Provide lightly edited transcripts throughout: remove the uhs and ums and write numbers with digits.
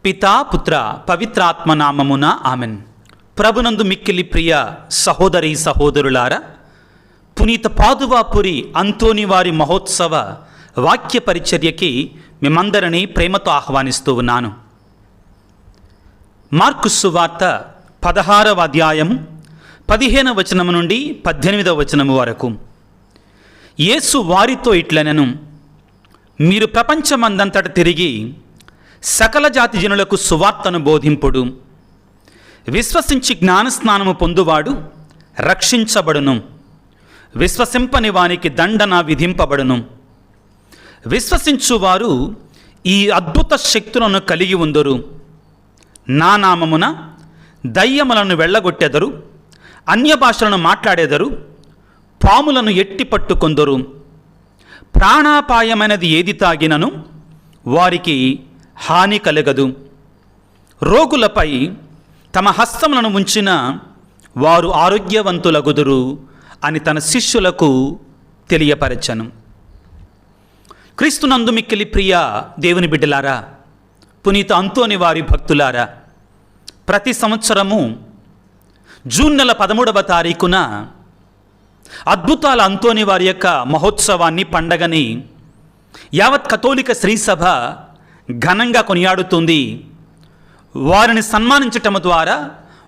పితా పుత్ర పవిత్రాత్మ నామమున ఆమెన్. ప్రభునందు మిక్కిలి ప్రియ సహోదరి సహోదరులారా, పునీత పాదువాపురి అంతోని వారి మహోత్సవ వాక్య పరిచర్యకి మిమ్మందరినీ ప్రేమతో ఆహ్వానిస్తూ ఉన్నాను. మార్కు సువార్త 16వ అధ్యాయం 15వ వచనము నుండి 18వ వచనము వరకు. యేసు వారితో ఇట్లనెను, మీరు ప్రపంచమందంతట తిరిగి సకల జాతి జనులకు సువార్తను బోధింపుడు. విశ్వసించి జ్ఞానస్నానము పొందువాడు రక్షించబడును, విశ్వసింపని వానికి దండన విధింపబడును. విశ్వసించువారు ఈ అద్భుత శక్తులను కలిగి ఉందరు. నా నామమున దయ్యములను వెళ్ళగొట్టెదరు, అన్య భాషలను మాట్లాడేదరు, పాములను ఎట్టి పట్టుకొందరు. ప్రాణాపాయమైనది ఏది తాగినను వారికి హాని కలగదు. రోగులపై తమ హస్తములను ఉంచిన వారు ఆరోగ్యవంతులగుదురు అని తన శిష్యులకు తెలియపరచను. క్రీస్తునందు మిక్కిలి ప్రియ దేవుని బిడ్డలారా, పునీత అంతోని వారి భక్తులారా, ప్రతి సంవత్సరము జూన్ నెల 13వ తారీఖున అద్భుతాల అంతోని వారి యొక్క మహోత్సవాన్ని, పండగని యావత్ కథోలిక శ్రీసభ ఘనంగా కొనియాడుతుంది. వారిని సన్మానించటం ద్వారా,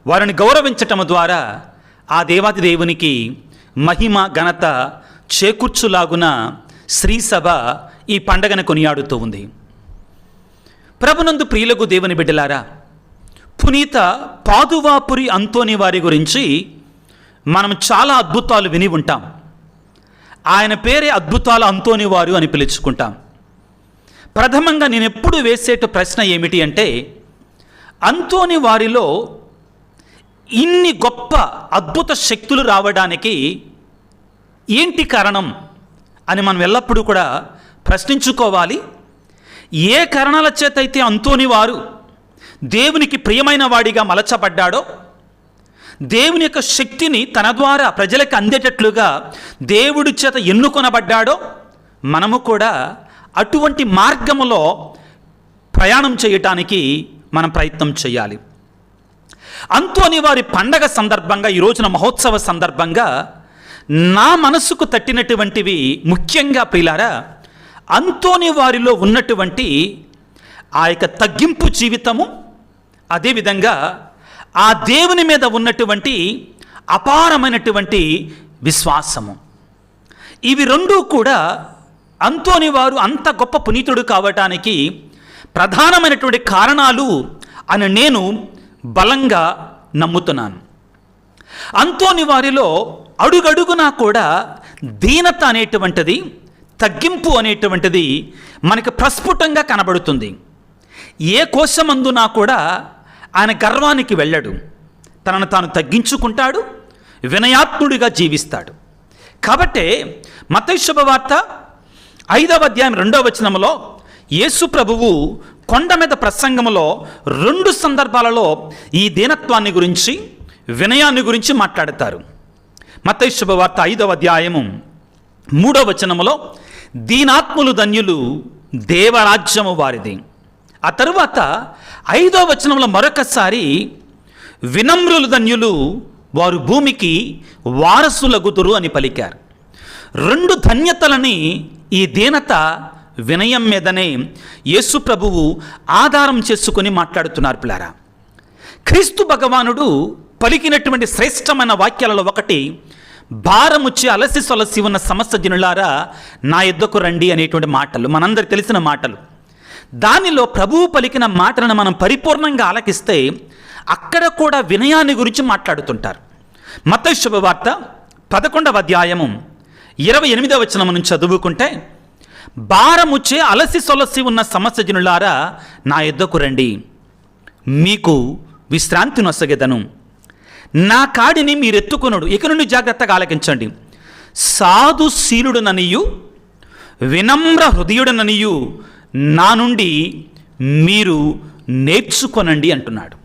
వారిని గౌరవించటం ద్వారా ఆ దేవాది దేవునికి మహిమ ఘనత చేకూర్చులాగున శ్రీసభ ఈ పండగను కొనియాడుతూ ఉంది. ప్రభునందు ప్రియులకు దేవుని బిడ్డలారా, పునీత పాదువాపురి అంతోని వారి గురించి మనం చాలా అద్భుతాలు విని ఉంటాం. ఆయన పేరే అద్భుతాల అంతోని వారు అని పిలుచుకుంటాం. ప్రథమంగా నేను ఎప్పుడు వేసేట ప్రశ్న ఏమిటి అంటే, అంతోని వారిలో ఇన్ని గొప్ప అద్భుత శక్తులు రావడానికి ఏంటి కారణం అని మనం ఎల్లప్పుడూ కూడా ప్రశ్నించుకోవాలి. ఏ కారణాల చేత అయితే అంతోని వారు దేవునికి ప్రియమైన వాడిగా మలచబడ్డాడో, దేవుని యొక్క శక్తిని తన ద్వారా ప్రజలకు అందేటట్లుగా దేవుడి చేత ఎన్నుకొనబడ్డాడో, మనము కూడా అటువంటి మార్గములో ప్రయాణం చేయటానికి మనం ప్రయత్నం చేయాలి. అంతోని వారి పండగ సందర్భంగా, ఈ రోజున మహోత్సవ సందర్భంగా నా మనసుకు తట్టినటువంటివి ముఖ్యంగా ప్రియులారా, అంతోని వారిలో ఉన్నటువంటి ఆ యొక్క తగ్గింపు జీవితము, అదేవిధంగా ఆ దేవుని మీద ఉన్నటువంటి అపారమైనటువంటి విశ్వాసము. ఇవి రెండూ కూడా అంతోని వారు అంత గొప్ప పునీతుడు కావటానికి ప్రధానమైనటువంటి కారణాలు అని నేను బలంగా నమ్ముతున్నాను. అంతోని వారిలో అడుగడుగునా కూడా దీనత అనేటువంటిది, తగ్గింపు అనేటువంటిది మనకు ప్రస్ఫుటంగా కనబడుతుంది. ఏ కోశమందునా కూడా ఆయన గర్వానికి వెళ్ళడు, తనను తాను తగ్గించుకుంటాడు, వినయాత్ముడిగా జీవిస్తాడు. కాబట్టే మత్తయి శుభవార్త 5వ అధ్యాయం 2వ వచనములో యేసు ప్రభువు కొండ మీద ప్రసంగములో 2 సందర్భాలలో ఈ దీనత్వాన్ని గురించి, వినయాన్ని గురించి మాట్లాడతారు. మత్తయి శుభవార్త 5వ అధ్యాయము 3వ వచనములో దీనాత్ములు ధన్యులు, దేవరాజ్యము వారిది. ఆ తరువాత 5వ వచనంలో మరొకసారి వినమ్రులు ధన్యులు, వారు భూమికి వారసులగుదురు అని పలికారు. 2 ధన్యతలని ఈ దీనత, వినయం మీదనే యేసు ప్రభువు ఆధారం చేసుకొని మాట్లాడుతున్నారు పిల్లారా. క్రీస్తు భగవానుడు పలికినటువంటి శ్రేష్టమైన వాక్యాలలో ఒకటి, భారముచ్చి అలసి సొలసి ఉన్న సమస్త జనులారా నా యొద్దకు రండి అనేటువంటి మాటలు, మనందరికి తెలిసిన మాటలు. దానిలో ప్రభువు పలికిన మాటలను మనం పరిపూర్ణంగా ఆలకిస్తే అక్కడ కూడా వినయాన్ని గురించి మాట్లాడుతుంటారు. మత్తయి శుభవార్త 11వ అధ్యాయము 28వ వచనం నుంచి చదువుకుంటే, భారముచ్చే అలసి సొలసి ఉన్న సమస్త జనులారా నా యొద్దకు రండి, మీకు విశ్రాంతి నొసగెదను. నా కాడిని మీరెత్తుకొనుడు. ఇక నుండి జాగ్రత్తగా ఆలకించండి. సాధుశీలుడననియు వినమ్ర హృదయుడననియు నా నుండి మీరు నేర్చుకొనండి అంటున్నాడు.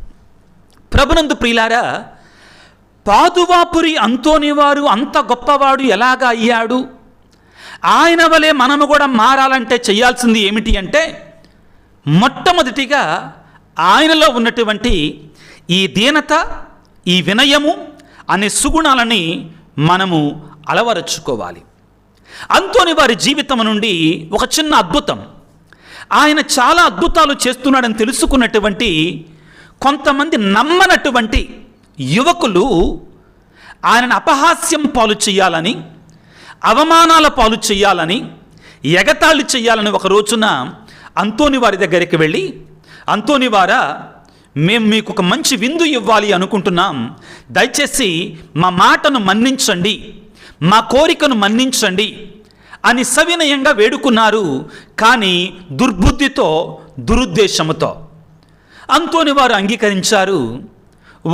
ప్రభునందు ప్రియులారా, పాదువాపురి అంతోని వారు అంత గొప్పవాడు ఎలాగా అయ్యాడు? ఆయన వలె మనము కూడా మారాలంటే చేయాల్సింది ఏమిటి అంటే, మొట్టమొదటిగా ఆయనలో ఉన్నటువంటి ఈ దీనత, ఈ వినయము అనే సుగుణాలని మనము అలవరుచుకోవాలి. అంతోని వారి జీవితం నుండి ఒక చిన్న అద్భుతం, ఆయన చాలా అద్భుతాలు చేస్తున్నాడని తెలుసుకున్నటువంటి కొంతమంది నమ్మనటువంటి యువకులు ఆయనను అపహాస్యం పాలు చేయాలని, అవమానాల పాలు చేయాలని, ఎగతాళి చేయాలని ఒక రోజున అంతోని వారి దగ్గరికి వెళ్ళి, అంతోని వారా, మేము మీకు ఒక మంచి విందు ఇవ్వాలి అనుకుంటున్నాం, దయచేసి మా మాటను మన్నించండి, మా కోరికను మన్నించండి అని సవినయంగా వేడుకున్నారు. కానీ దుర్బుద్ధితో, దురుద్దేశముతో అంతోని వారు అంగీకరించారు.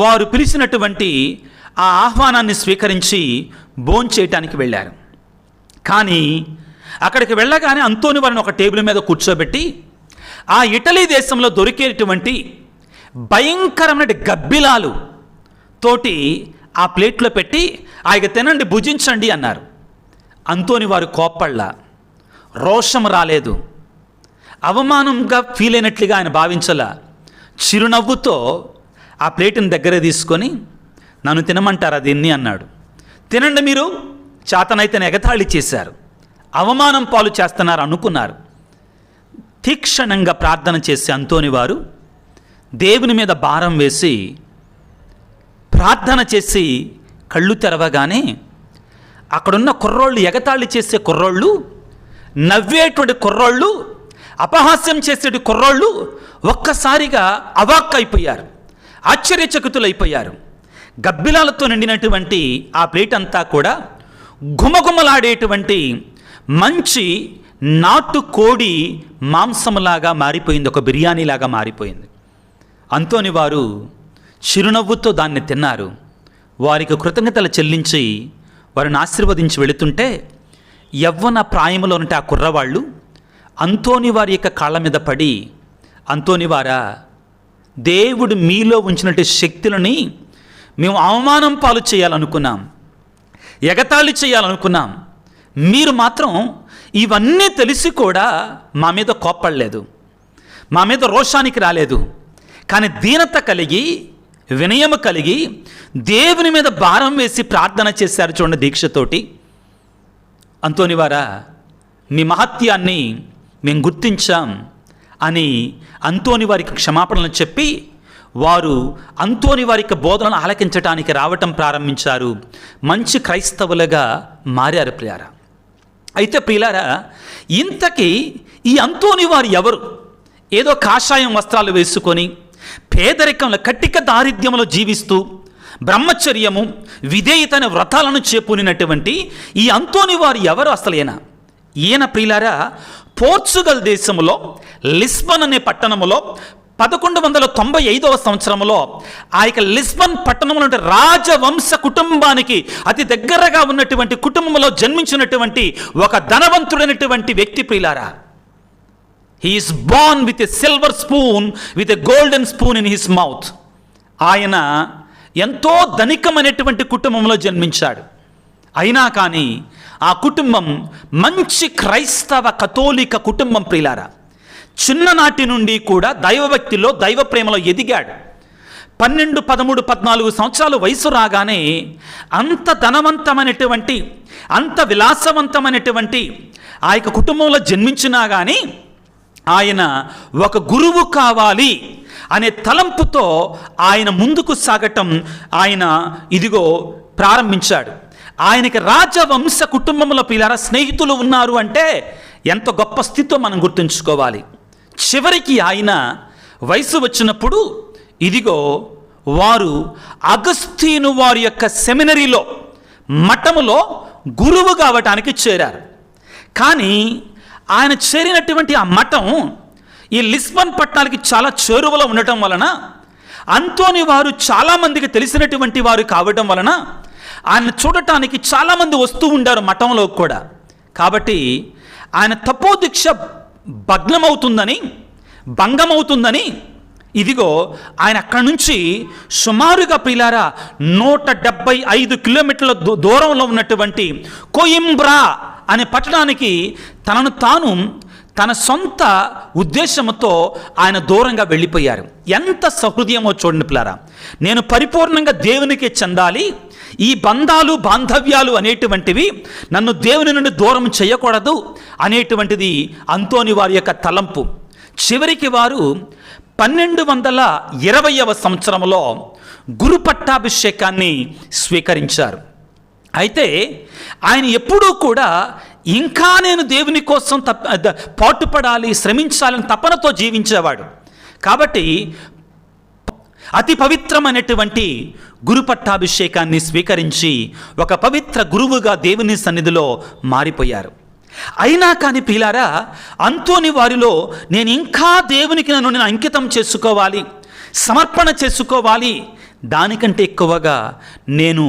వారు పిలిచినటువంటి ఆ ఆహ్వానాన్ని స్వీకరించి భోంచేయటానికి వెళ్ళారు. కానీ అక్కడికి వెళ్ళగానే అంతోని వారిని ఒక టేబుల్ మీద కూర్చోబెట్టి ఆ ఇటలీ దేశంలో దొరికేటువంటి భయంకరమైన గబ్బిలాలు తోటి ఆ ప్లేట్లో పెట్టి ఆయన తినండి, భుజించండి అన్నారు. అంతోని వారు కోప్పళ్ళ, రోషం రాలేదు, అవమానంగా ఫీల్ అయినట్లుగా ఆయన భావించలా. చిరునవ్వుతో ఆ ప్లేటుని దగ్గర తీసుకొని, నన్ను తినమంటారా దీన్ని అన్నాడు. తినండి మీరు, చేతనైతే ఎగతాళి చేశారు, అవమానం పాలు చేస్తున్నారు అనుకున్నారు. తీక్షణంగా ప్రార్థన చేసి అంతోని వారు దేవుని మీద భారం వేసి ప్రార్థన చేసి కళ్ళు తెరవగానే అక్కడున్న కుర్రోళ్ళు, ఎగతాళి చేసే కుర్రోళ్ళు, నవ్వేటువంటి కుర్రోళ్ళు, అపహాస్యం చేసేటి కుర్రోళ్ళు ఒక్కసారిగా అవాక్కైపోయారు, ఆశ్చర్యచకితులైపోయారు. గబ్బిలాలతో నిండినటువంటి ఆ ప్లేట్ అంతా కూడా గుమగుమలాడేటువంటి మంచి నాటు కోడి మాంసంలాగా మారిపోయింది, ఒక బిర్యానీలాగా మారిపోయింది. అంతోని వారు చిరునవ్వుతో దాన్ని తిన్నారు. వారికి కృతజ్ఞతలు చెల్లించి వారిని ఆశీర్వదించి వెళుతుంటే యవ్వన ప్రాయంలో ఉంటే ఆ కుర్రవాళ్ళు అంతోని వారి యొక్క కాళ్ళ మీద పడి, అంతోని వారా, దేవుడు మీలో ఉంచినట్టు శక్తులని మేము అవమానం పాలు చేయాలనుకున్నాం, ఎగతాళి చేయాలనుకున్నాం, మీరు మాత్రం ఇవన్నీ తెలిసి కూడా మా మీద కోప్పడలేదు, మా మీద రోషానికి రాలేదు. కానీ దీనత కలిగి, వినయము కలిగి దేవుని మీద భారం వేసి ప్రార్థన చేశారు చూడండి, దీక్షతోటి. అంతోని వారా, మీ మహత్యాన్ని మేము గుర్తించాం అని అంతోని వారికి క్షమాపణలు చెప్పి వారు అంతోని వారికి బోధనలు ఆలకించడానికి రావటం ప్రారంభించారు. మంచి క్రైస్తవులుగా మారారు ప్రియారా. అయితే ప్రియులారా, ఇంతకీ ఈ అంతోని వారు ఎవరు? ఏదో కాషాయం వస్త్రాలు వేసుకొని పేదరికంలో, కట్టిక దారిద్ర్యంలో జీవిస్తూ బ్రహ్మచర్యము, విధేయత అనే వ్రతాలను చేపూనినటువంటి ఈ అంతోని వారు ఎవరు అసలు? ఈయన ప్రియులారా, పోర్చుగల్ దేశంలో లిస్బన్ అనే పట్టణంలో 1195వ సంవత్సరంలో ఆ యొక్క లిస్బన్ పట్టణంలో రాజవంశ కుటుంబానికి అతి దగ్గరగా ఉన్నటువంటి కుటుంబంలో జన్మించినటువంటి ఒక ధనవంతుడైనటువంటి వ్యక్తి ప్రియులారా. He is Born with a silver spoon with a golden spoon in his mouth. ఆయన ఎంతో ధనికమైనటువంటి కుటుంబంలో జన్మించాడు. అయినా కానీ ఆ కుటుంబం మంచి క్రైస్తవ కథోలిక కుటుంబం ప్రియులారా. చిన్ననాటి నుండి కూడా దైవభక్తిలో, దైవ ప్రేమలో ఎదిగాడు. 12, 13, 14 సంవత్సరాలు వయసు రాగానే అంత ధనవంతమైనటువంటి, అంత విలాసవంతమైనటువంటి ఆ యొక్క కుటుంబంలో జన్మించినా కానీ ఆయన ఒక గురువు కావాలి అనే తలంపుతో ఆయన ముందుకు సాగటం ఆయన ఇదిగో ప్రారంభించాడు. ఆయనకి రాజవంశ కుటుంబంలో పిల్లల స్నేహితులు ఉన్నారు అంటే ఎంత గొప్ప స్థితితో మనం గుర్తుంచుకోవాలి. చివరికి ఆయన వయసు వచ్చినప్పుడు ఇదిగో వారు అగస్తీను వారి యొక్క సెమినరీలో, మఠములో గురువు కావటానికి చేరారు. కానీ ఆయన చేరినటువంటి ఆ మఠం ఈ లిస్బన్ పట్టణానికి చాలా చేరువలో ఉండటం వలన, అంతోని వారు చాలామందికి తెలిసినటువంటి వారు కావటం వలన ఆయన చూడటానికి చాలామంది వస్తూ ఉండారు మఠంలో కూడా. కాబట్టి ఆయన తపోదీక్ష భంగమవుతుందని ఇదిగో ఆయన అక్కడి నుంచి సుమారుగా ప్రియులారా 175 కిలోమీటర్ల దూరంలో ఉన్నటువంటి కోయింబ్రా అనే పట్టణానికి తనను తాను తన సొంత ఉద్దేశంతో ఆయన దూరంగా వెళ్ళిపోయారు. ఎంత సహృదయమో చూడండి పిల్లారా. నేను పరిపూర్ణంగా దేవునికి చెందాలి, ఈ బంధాలు బాంధవ్యాలు అనేటువంటివి నన్ను దేవుని నుండి దూరం చేయకూడదు అనేటువంటిది అంతోని వారి యొక్క తలంపు. చివరికి వారు 1220వ సంవత్సరంలో గురు పట్టాభిషేకాన్ని స్వీకరించారు. అయితే ఆయన ఎప్పుడూ కూడా ఇంకా నేను దేవుని కోసం పాటుపడాలి, శ్రమించాలని తపనతో జీవించేవాడు. కాబట్టి అతి పవిత్రమైనటువంటి గురు పట్టాభిషేకాన్ని స్వీకరించి ఒక పవిత్ర గురువుగా దేవుని సన్నిధిలో మారిపోయారు. అయినా కానీ ప్రియులారా, అంతోని వారిలో నేను ఇంకా దేవునికి నేను అంకితం చేసుకోవాలి, సమర్పణ చేసుకోవాలి, దానికంటే ఎక్కువగా నేను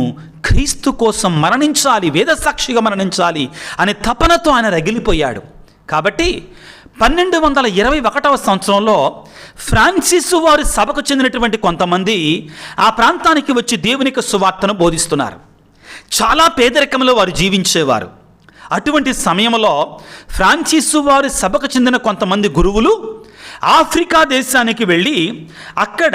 క్రీస్తు కోసం మరణించాలి, వేదసాక్షిగా మరణించాలి అనే తపనతో ఆయన రగిలిపోయాడు. కాబట్టి 1221వ సంవత్సరంలో ఫ్రాన్సిస్ వారి సభకు చెందినటువంటి కొంతమంది ఆ ప్రాంతానికి వచ్చి దేవునికి సువార్తను బోధిస్తున్నారు. చాలా పేదరికంలో వారు జీవించేవారు. అటువంటి సమయంలో ఫ్రాన్సిస్ వారి సభకు చెందిన కొంతమంది గురువులు ఆఫ్రికా దేశానికి వెళ్ళి అక్కడ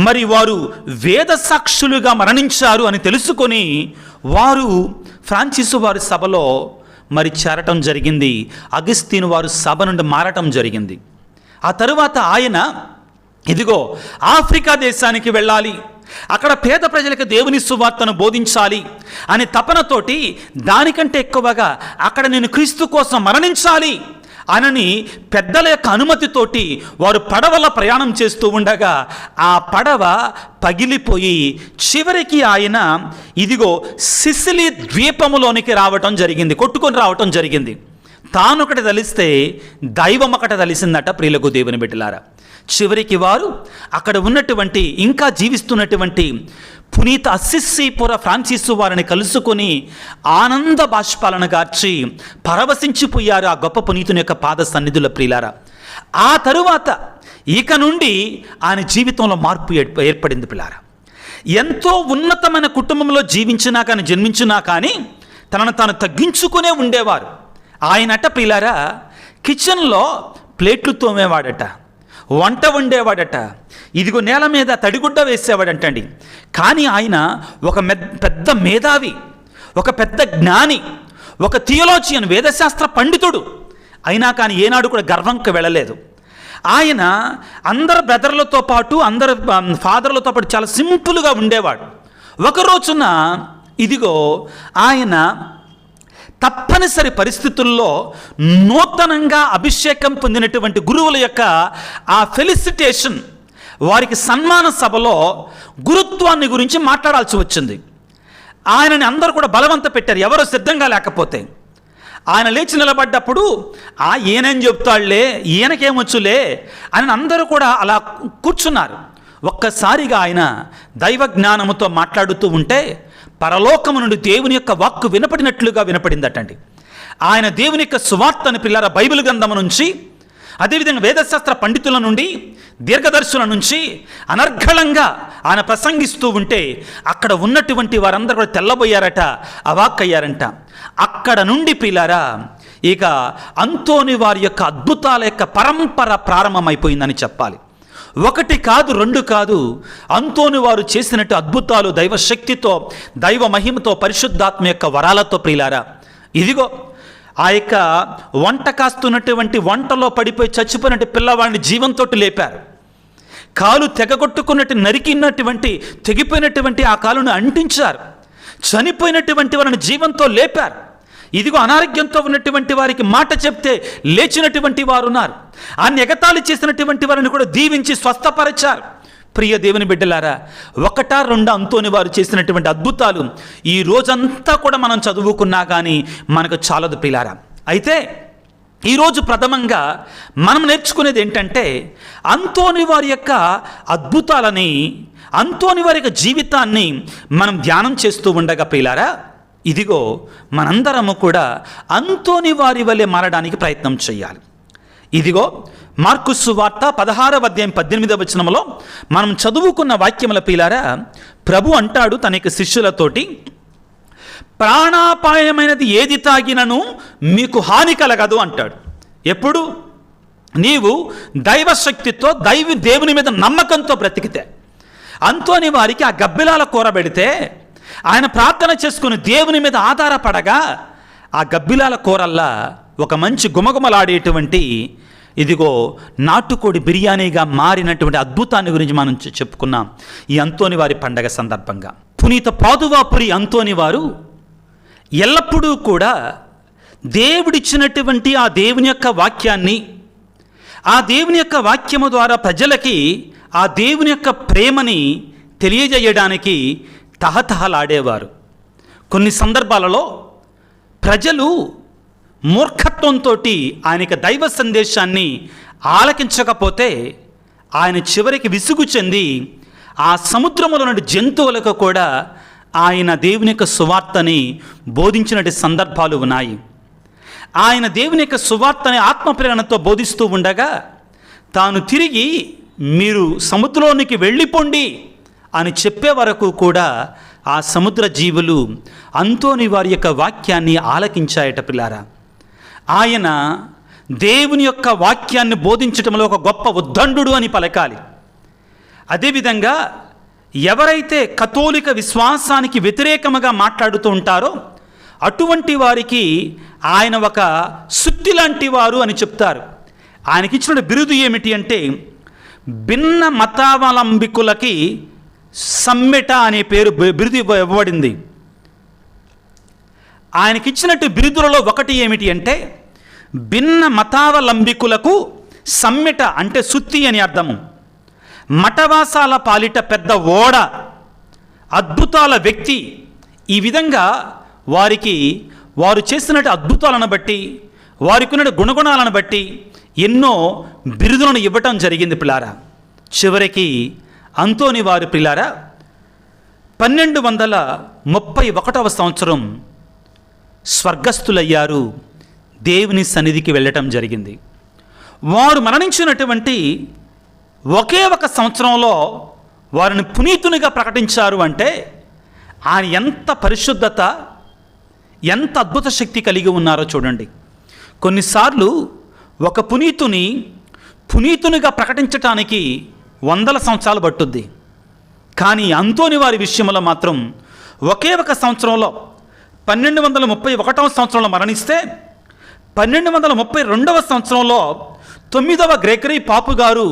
మరి వారు వేద సాక్షులుగా మరణించారు అని తెలుసుకొని వారు ఫ్రాన్సిస్ వారి సభలో మరి చేరటం జరిగింది. అగస్తీను వారు సభ నుండి మారటం జరిగింది. ఆ తరువాత ఆయన ఇదిగో ఆఫ్రికా దేశానికి వెళ్ళాలి, అక్కడ పేద ప్రజలకు దేవుని సువార్తను బోధించాలి అనే తపనతోటి దానికంటే ఎక్కువగా అక్కడ నేను క్రీస్తు కోసం మరణించాలి అనని పెద్దల యొక్క అనుమతితోటి వారు పడవల ప్రయాణం చేస్తూ ఉండగా ఆ పడవ పగిలిపోయి చివరికి ఆయన ఇదిగో సిసిలీ ద్వీపములోనికి రావటం జరిగింది, కొట్టుకొని రావటం జరిగింది. తానొకటి తలిస్తే దైవం ఒకటి తలిసిందట. ప్రియులకు దేవుని బిడ్డలారా, చివరికి వారు అక్కడ ఉన్నటువంటి ఇంకా జీవిస్తున్నటువంటి పునీత అసిస్సీపుర ఫ్రాన్సిస్ వారిని కలుసుకొని ఆనంద బాష్పాలను గార్చి పరవశించిపోయారు ఆ గొప్ప పునీతుని యొక్క పాద సన్నిధుల. ప్రియులారా, ఆ తరువాత ఇక నుండి ఆయన జీవితంలో మార్పు ఏర్పడింది. పిల్లారా, ఎంతో ఉన్నతమైన కుటుంబంలో జన్మించినా కానీ తనను తాను తగ్గించుకునే ఉండేవారు. ఆయనట ప్రియులారా కిచెన్లో ప్లేట్లు తోమేవాడట, వంట వండేవాడట, ఇదిగో నేల మీద తడిగుడ్డ వేసేవాడంటండి. కానీ ఆయన ఒక పెద్ద మేధావి, ఒక పెద్ద జ్ఞాని, ఒక థియోలాజియన్, వేదశాస్త్ర పండితుడు. అయినా కానీ ఏనాడు కూడా గర్వంకి వెళ్ళలేదు. ఆయన అందరు బ్రదర్లతో పాటు అందరు ఫాదర్లతో పాటు చాలా సింపుల్గా ఉండేవాడు. ఒక రోజున ఇదిగో ఆయన తప్పనిసరి పరిస్థితుల్లో నూతనంగా అభిషేకం పొందినటువంటి గురువుల యొక్క ఆ ఫెలిసిటేషన్, వారికి సన్మాన సభలో గురుత్వాన్ని గురించి మాట్లాడాల్సి వచ్చింది. ఆయనని అందరూ కూడా బలవంత పెట్టారు, ఎవరో సిద్ధంగా లేకపోతే. ఆయన లేచి నిలబడ్డప్పుడు ఈయనేం చెప్తాడులే, ఈయనకేమొచ్చులే అని అందరూ కూడా అలా కూర్చున్నారు. ఒక్కసారిగా ఆయన దైవ జ్ఞానముతో మాట్లాడుతూ ఉంటే పరలోకము నుండి దేవుని యొక్క వాక్కు వినపడినట్లుగా వినపడిందటండి. ఆయన దేవుని యొక్క సువార్తను పిల్లల బైబిల్ గ్రంథము నుంచి, అదేవిధంగా వేదశాస్త్ర పండితుల నుండి, దీర్ఘదర్శుల నుంచి అనర్ఘళంగా ఆయన ప్రసంగిస్తూ ఉంటే అక్కడ ఉన్నటువంటి వారందరూ కూడా తెల్లబోయారట, అవాక్కయ్యారంట. అక్కడ నుండి పిల్లారా ఇక అంతోని వారి యొక్క అద్భుతాల యొక్క పరంపర ప్రారంభమైపోయిందని చెప్పాలి. ఒకటి కాదు, రెండు కాదు, అంతోని వారు చేసినట్టు అద్భుతాలు దైవశక్తితో, దైవ మహిమతో, పరిశుద్ధాత్మ యొక్క వరాలతో ప్రియులారా, ఇదిగో ఆ యొక్క వంట కాస్తున్నటువంటి వంటలో పడిపోయి చచ్చిపోయినట్టు పిల్లవాడిని జీవంతో లేపారు. కాలు తెగగొట్టుకున్నట్టు నరికినటువంటి తెగిపోయినటువంటి ఆ కాలును అంటించారు. చనిపోయినటువంటి వారిని జీవంతో లేపారు. ఇదిగో అనారోగ్యంతో ఉన్నటువంటి వారికి మాట చెప్తే లేచినటువంటి వారు ఉన్నారు. ఆ ఎగతాళి చేసినటువంటి వారిని కూడా దీవించి స్వస్థపరిచారు. ప్రియ దేవుని బిడ్డలారా, ఒకటా రెండా అంతోని వారు చేసినటువంటి అద్భుతాలు ఈ రోజంతా కూడా మనం చదువుకున్నా కానీ మనకు చాలదు ప్రియులారా. అయితే ఈరోజు ప్రథమంగా మనం నేర్చుకునేది ఏంటంటే అంతోని వారి యొక్క అద్భుతాలని, అంతోని వారి యొక్క జీవితాన్ని మనం ధ్యానం చేస్తూ ఉండగా ప్రియులారా, ఇదిగో మనందరము కూడా అంతోని వారి వలె మారడానికి ప్రయత్నం చేయాలి. ఇదిగో మార్కు సువార్త 16వ అధ్యాయం 18వ వచనంలో మనం చదువుకున్న వాక్యముల ప్రియులారా, ప్రభు అంటాడు తన యొక్క శిష్యులతోటి, ప్రాణాపాయమైనది ఏది తాగినను మీకు హాని కలగదు అంటాడు. ఎప్పుడు నీవు దైవశక్తితో దేవుని మీద నమ్మకంతో బ్రతికితే. అంతోని వారికి ఆ గబ్బిలాల కూర పెడితే ఆయన ప్రార్థన చేసుకుని దేవుని మీద ఆధారపడగా ఆ గబ్బిలాల కూరల్లా ఒక మంచి గుమగుమలాడేటువంటి ఇదిగో నాటుకోడి బిర్యానీగా మారినటువంటి అద్భుతాన్ని గురించి మనం చెప్పుకున్నాం ఈ అంతోని వారి పండగ సందర్భంగా. పునీత పాదువాపురి అంతోని వారు ఎల్లప్పుడూ కూడా దేవుడిచ్చినటువంటి ఆ దేవుని యొక్క వాక్యాన్ని, ఆ దేవుని యొక్క వాక్యము ద్వారా ప్రజలకి ఆ దేవుని యొక్క ప్రేమని తెలియజేయడానికి తహతహలాడేవారు. కొన్ని సందర్భాలలో ప్రజలు మూర్ఖత్వంతో ఆయనకి దైవ సందేశాన్ని ఆలకించకపోతే ఆయన చివరికి విసుగు చెంది ఆ సముద్రములో నుండి జంతువులకు కూడా ఆయన దేవుని యొక్క సువార్తని బోధించినటువంటి సందర్భాలు ఉన్నాయి. ఆయన దేవుని యొక్క సువార్తని ఆత్మప్రేరణతో బోధిస్తూ ఉండగా తాను తిరిగి మీరు సముద్రంలోనికి వెళ్ళిపోండి అని చెప్పే వరకు కూడా ఆ సముద్ర జీవులు అంతోని వారి యొక్క వాక్యాన్ని ఆలకించాయట పిల్లారా. ఆయన దేవుని యొక్క వాక్యాన్ని బోధించటంలో ఒక గొప్ప ఉద్దండు అని పలకాలి. అదేవిధంగా ఎవరైతే కథోలిక విశ్వాసానికి వ్యతిరేకముగా మాట్లాడుతూ ఉంటారో అటువంటి వారికి ఆయన ఒక సుత్తి లాంటి వారు అని చెప్తారు. ఆయనకి ఇచ్చిన బిరుదు ఏమిటి అంటే భిన్న మతావలంబికులకి సమ్మెట అనే బిరుదు ఇవ్వబడింది. ఆయనకిచ్చినట్టు బిరుదులలో ఒకటి ఏమిటి అంటే భిన్న మతావలంబికులకు సమ్మెట అంటే సుత్తి అని అర్థము. మఠవాసాల పాలిట పెద్ద ఓడ, అద్భుతాల వ్యక్తి. ఈ విధంగా వారు చేసినట్టు అద్భుతాలను బట్టి, వారికి ఉన్న గుణగుణాలను బట్టి ఎన్నో బిరుదులను ఇవ్వటం జరిగింది పిల్లారా. చివరికి అంతోని వారు పిల్లారా 1231 సంవత్సరం స్వర్గస్థులయ్యారు. దేవుని సన్నిధికి వెళ్ళటం జరిగింది. వారు మరణించినటువంటి ఒకే ఒక సంవత్సరంలో వారిని పునీతునిగా ప్రకటించారు అంటే ఆయన ఎంత పరిశుద్ధత, ఎంత అద్భుత శక్తి కలిగి ఉన్నారో చూడండి. కొన్నిసార్లు ఒక పునీతునిగా ప్రకటించటానికి 100 సంవత్సరాలు పట్టుద్ది. కానీ అంతోని వారి విషయంలో మాత్రం ఒకే ఒక సంవత్సరంలో 1231 సంవత్సరంలో మరణిస్తే 1232 సంవత్సరంలో 9వ గ్రెగరీ పాపు గారు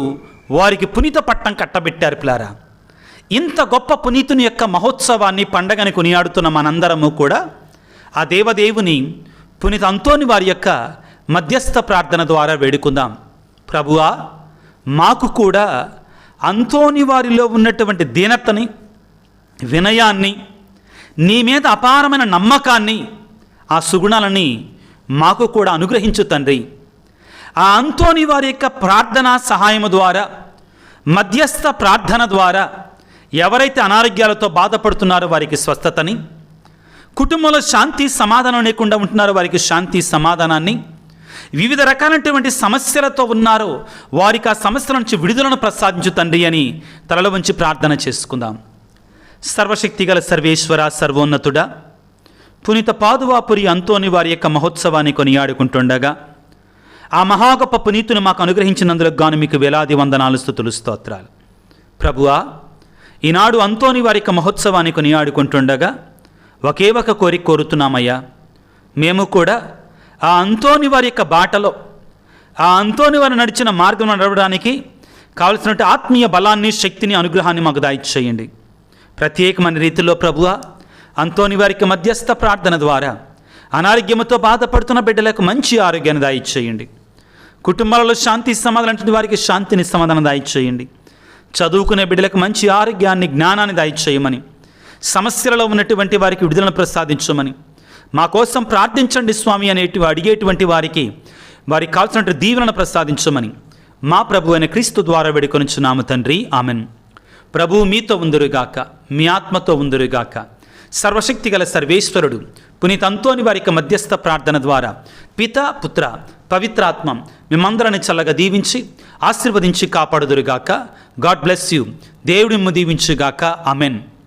వారికి పునీత పట్టం కట్టబెట్టారు పిల్లారా. ఇంత గొప్ప పునీతుని యొక్క మహోత్సవాన్ని, పండగని కొనియాడుతున్న మనందరము కూడా ఆ దేవదేవుని పునీత అంతోని వారి యొక్క మధ్యస్థ ప్రార్థన ద్వారా వేడుకుందాం. ప్రభువా, మాకు కూడా అంతోని వారిలో ఉన్నటువంటి దీనతని, వినయాన్ని, నీ మీద అపారమైన నమ్మకాన్ని, ఆ సుగుణాలని మాకు కూడా అనుగ్రహించు తండ్రి. ఆ అంతోని వారి యొక్క ప్రార్థన సహాయము ద్వారా, మధ్యస్థ ప్రార్థన ద్వారా ఎవరైతే అనారోగ్యాలతో బాధపడుతున్నారో వారికి స్వస్థతని, కుటుంబంలో శాంతి సమాధానం లేకుండా ఉంటున్నారో వారికి శాంతి సమాధానాన్ని, వివిధ రకాలైనటువంటి సమస్యలతో ఉన్నారో వారికి ఆ సమస్యల నుంచి విడుదలను ప్రసాదించు తండ్రి అని తలలో వంచి ప్రార్థన చేసుకుందాం. సర్వశక్తిగల సర్వేశ్వర, సర్వోన్నతుడా, పునీత పాదువాపురి అంతోని వారి యొక్క మహోత్సవాన్ని కొనియాడుకుంటుండగా ఆ మహాగొప్ప పునీతుని మాకు అనుగ్రహించినందుకు గాను మీకు వేలాది వందనాలు, స్తుతులు, స్తోత్రాలు. ప్రభువా, ఈనాడు అంతోని వారి యొక్క మహోత్సవాన్ని కొనియాడుకుంటుండగా ఒకే ఒక కోరిక కోరుతున్నామయ్యా. మేము కూడా ఆ అంతోని వారి యొక్క బాటలో, ఆ అంతోని వారు నడిచిన మార్గం నడవడానికి కావలసినటువంటి ఆత్మీయ బలాన్ని, శక్తిని, అనుగ్రహాన్ని మాకు దయచేయండి. ప్రత్యేకమైన రీతిలో ప్రభువా, అంతోని వారికి మధ్యస్థ ప్రార్థన ద్వారా అనారోగ్యంతో బాధపడుతున్న బిడ్డలకు మంచి ఆరోగ్యాన్ని దయచేయండి. కుటుంబాలలో శాంతి సమాధానం వారికి శాంతిని సమాధానం దయచేయండి. చదువుకునే బిడ్డలకు మంచి ఆరోగ్యాన్ని, జ్ఞానాన్ని దయచేయమని, సమస్యలలో ఉన్నటువంటి వారికి విడుదలను ప్రసాదించమని, మా కోసం ప్రార్థించండి స్వామి అడిగేటువంటి వారికి కావాల్సినటువంటి దీవెనను ప్రసాదించమని మా ప్రభు అయిన క్రీస్తు ద్వారా వేడుకొనుచున్నాము తండ్రి. ఆమెన్. ప్రభువు మీతో ఉందురుగాక, మీ ఆత్మతో ఉందురుగాక. సర్వశక్తిగల సర్వేశ్వరుడు పునీత అంతోని వారి యొక్క మధ్యస్థ ప్రార్థన ద్వారా పిత, పుత్ర, పవిత్రాత్మ మిమ్మందరిని చల్లగా దీవించి ఆశీర్వదించి కాపాడుదురుగాక. God bless you. దేవుడి దీవించుగాక. ఆమెన్.